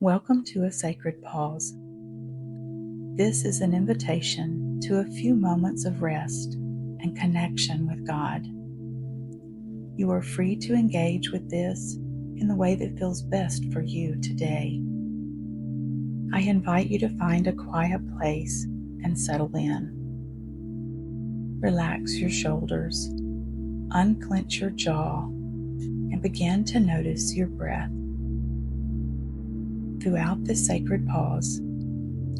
Welcome to a sacred pause. This is an invitation to a few moments of rest and connection with God. You are free to engage with this in the way that feels best for you today. I invite you to find a quiet place and settle in. Relax your shoulders, unclench your jaw, and begin to notice your breath. Throughout this sacred pause,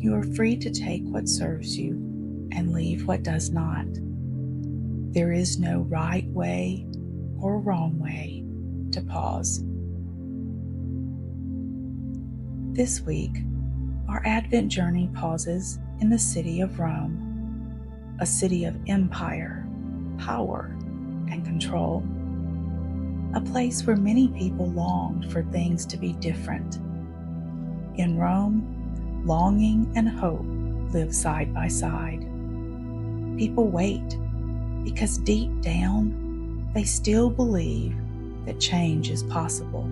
you are free to take what serves you and leave what does not. There is no right way or wrong way to pause. This week, our Advent journey pauses in the city of Rome, a city of empire, power, and control. A place where many people longed for things to be different. In Rome, longing and hope live side by side. People wait because deep down, they still believe that change is possible.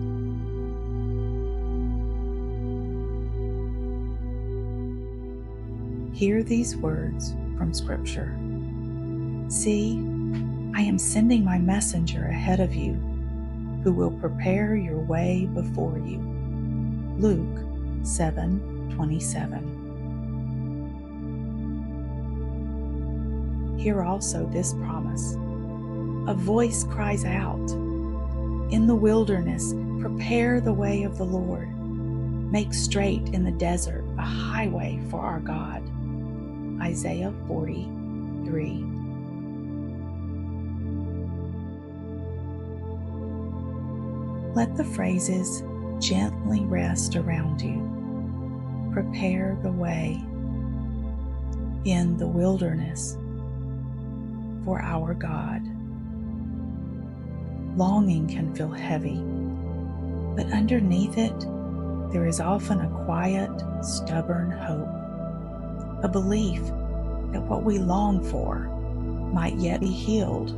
Hear these words from Scripture. See, I am sending my messenger ahead of you, who will prepare your way before you. Luke 7:27. Hear also this promise. A voice cries out, "In the wilderness, prepare the way of the Lord. Make straight in the desert a highway for our God." Isaiah 43. Let the phrases gently rest around you. Prepare the way. In the wilderness, for our God. Longing can feel heavy, but underneath it, there is often a quiet, stubborn hope, a belief that what we long for might yet be healed,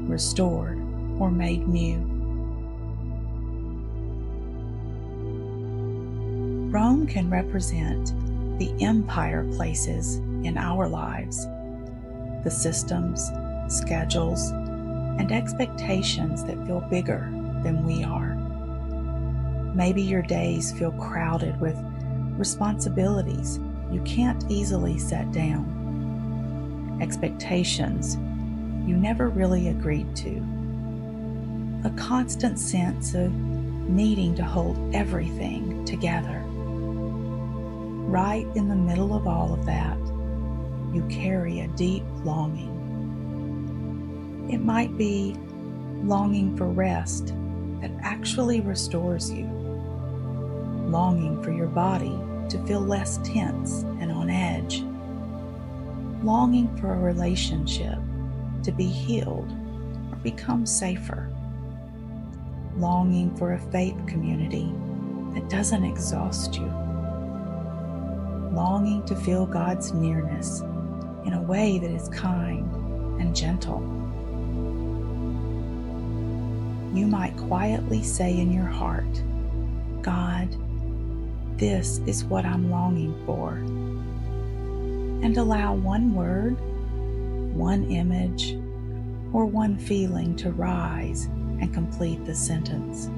restored, or made new. Rome can represent the empire places in our lives, the systems, schedules, and expectations that feel bigger than we are. Maybe your days feel crowded with responsibilities you can't easily set down, expectations you never really agreed to, a constant sense of needing to hold everything together. Right in the middle of all of that, you carry a deep longing. It might be longing for rest that actually restores you, longing for your body to feel less tense and on edge, longing for a relationship to be healed or become safer, longing for a faith community that doesn't exhaust you, longing to feel God's nearness in a way that is kind and gentle. You might quietly say in your heart, "God, this is what I'm longing for," and allow one word, one image, or one feeling to rise and complete the sentence.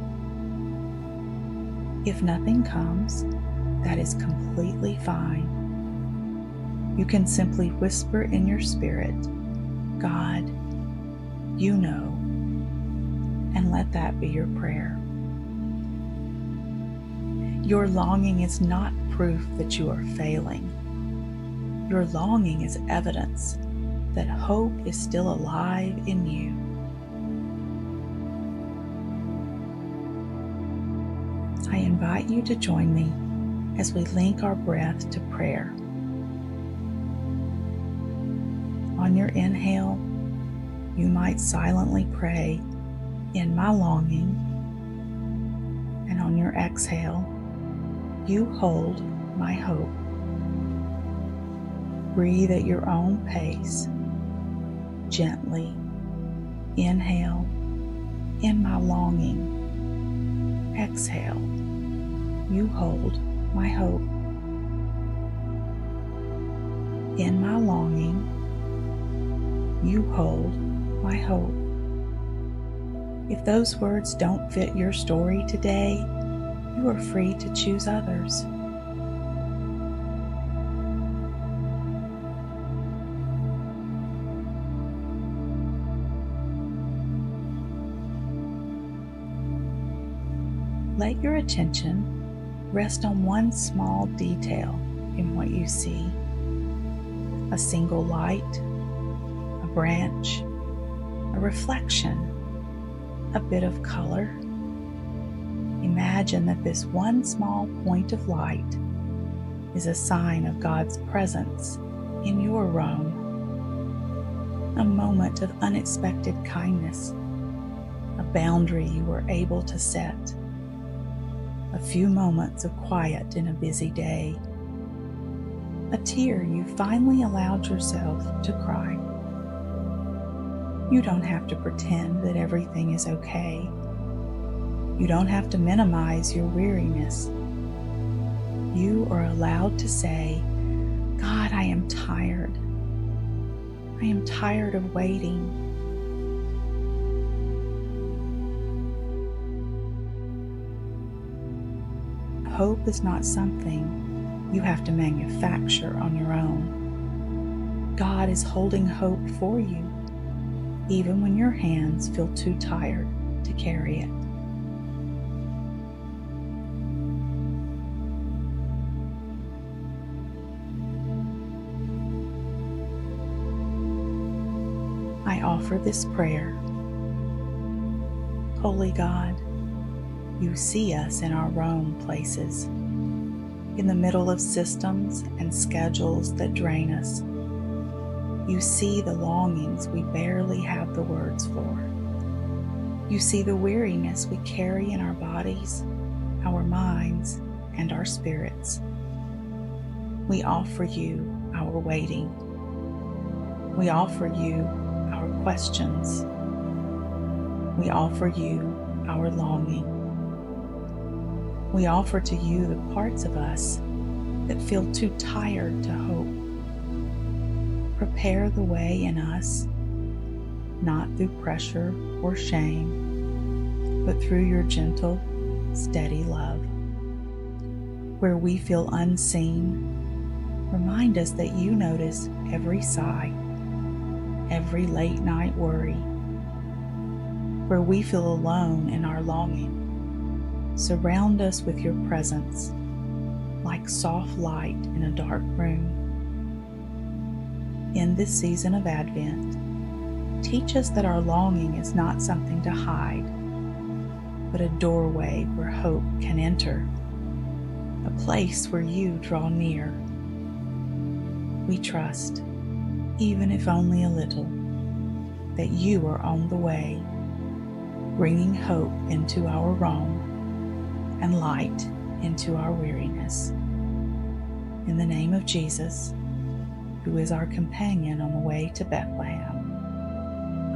If nothing comes, that is completely fine. You can simply whisper in your spirit, "God, you know," and let that be your prayer. Your longing is not proof that you are failing. Your longing is evidence that hope is still alive in you. I invite you to join me as we link our breath to prayer. On your inhale, you might silently pray, "In my longing," and on your exhale, you hold my hope. Breathe at your own pace, gently. Inhale, "In my longing." Exhale, you hold my hope. In my longing, you hold my hope. If those words don't fit your story today, you are free to choose others. Let your attention rest on one small detail in what you see. A single light, a branch, a reflection, a bit of color. Imagine that this one small point of light is a sign of God's presence in your Rome. A moment of unexpected kindness, a boundary you were able to set, a few moments of quiet in a busy day, a tear you finally allowed yourself to cry. You don't have to pretend that everything is okay. You don't have to minimize your weariness. You are allowed to say, God, I am tired. I am tired of waiting. Hope is not something you have to manufacture on your own. God is holding hope for you, even when your hands feel too tired to carry it. I offer this prayer. Holy God, you see us in our Rome places, in the middle of systems and schedules that drain us. You see the longings we barely have the words for. You see the weariness we carry in our bodies, our minds, and our spirits. We offer you our waiting. We offer you our questions. We offer you our longing. We offer to you the parts of us that feel too tired to hope. Prepare the way in us, not through pressure or shame, but through your gentle, steady love. Where we feel unseen, remind us that you notice every sigh, every late night worry. Where we feel alone in our longing, surround us with your presence, like soft light in a dark room. In this season of Advent, teach us that our longing is not something to hide, but a doorway where hope can enter, a place where you draw near. We trust, even if only a little, that you are on the way, bringing hope into our Rome and light into our weariness. In the name of Jesus, who is our companion on the way to Bethlehem.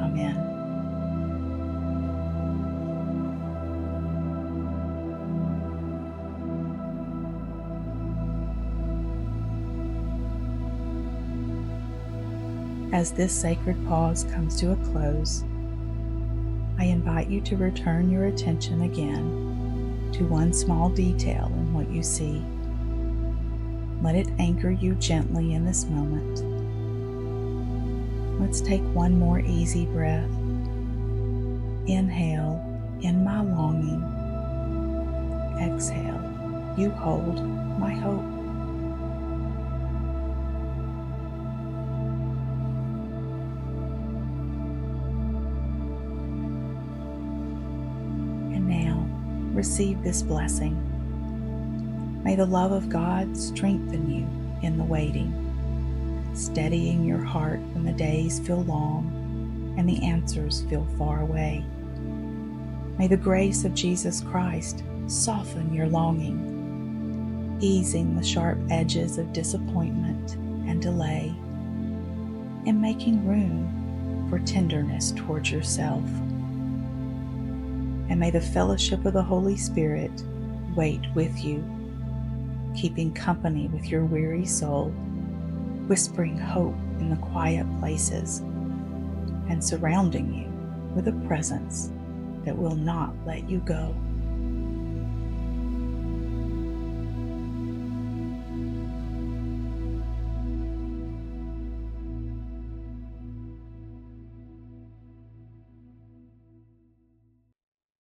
Amen. As this sacred pause comes to a close, I invite you to return your attention again to one small detail in what you see. Let it anchor you gently in this moment. Let's take one more easy breath. Inhale, in my longing. Exhale, you hold my hope. And now, receive this blessing. May the love of God strengthen you in the waiting, steadying your heart when the days feel long and the answers feel far away. May the grace of Jesus Christ soften your longing, easing the sharp edges of disappointment and delay, and making room for tenderness towards yourself. And may the fellowship of the Holy Spirit wait with you, keeping company with your weary soul, whispering hope in the quiet places, and surrounding you with a presence that will not let you go.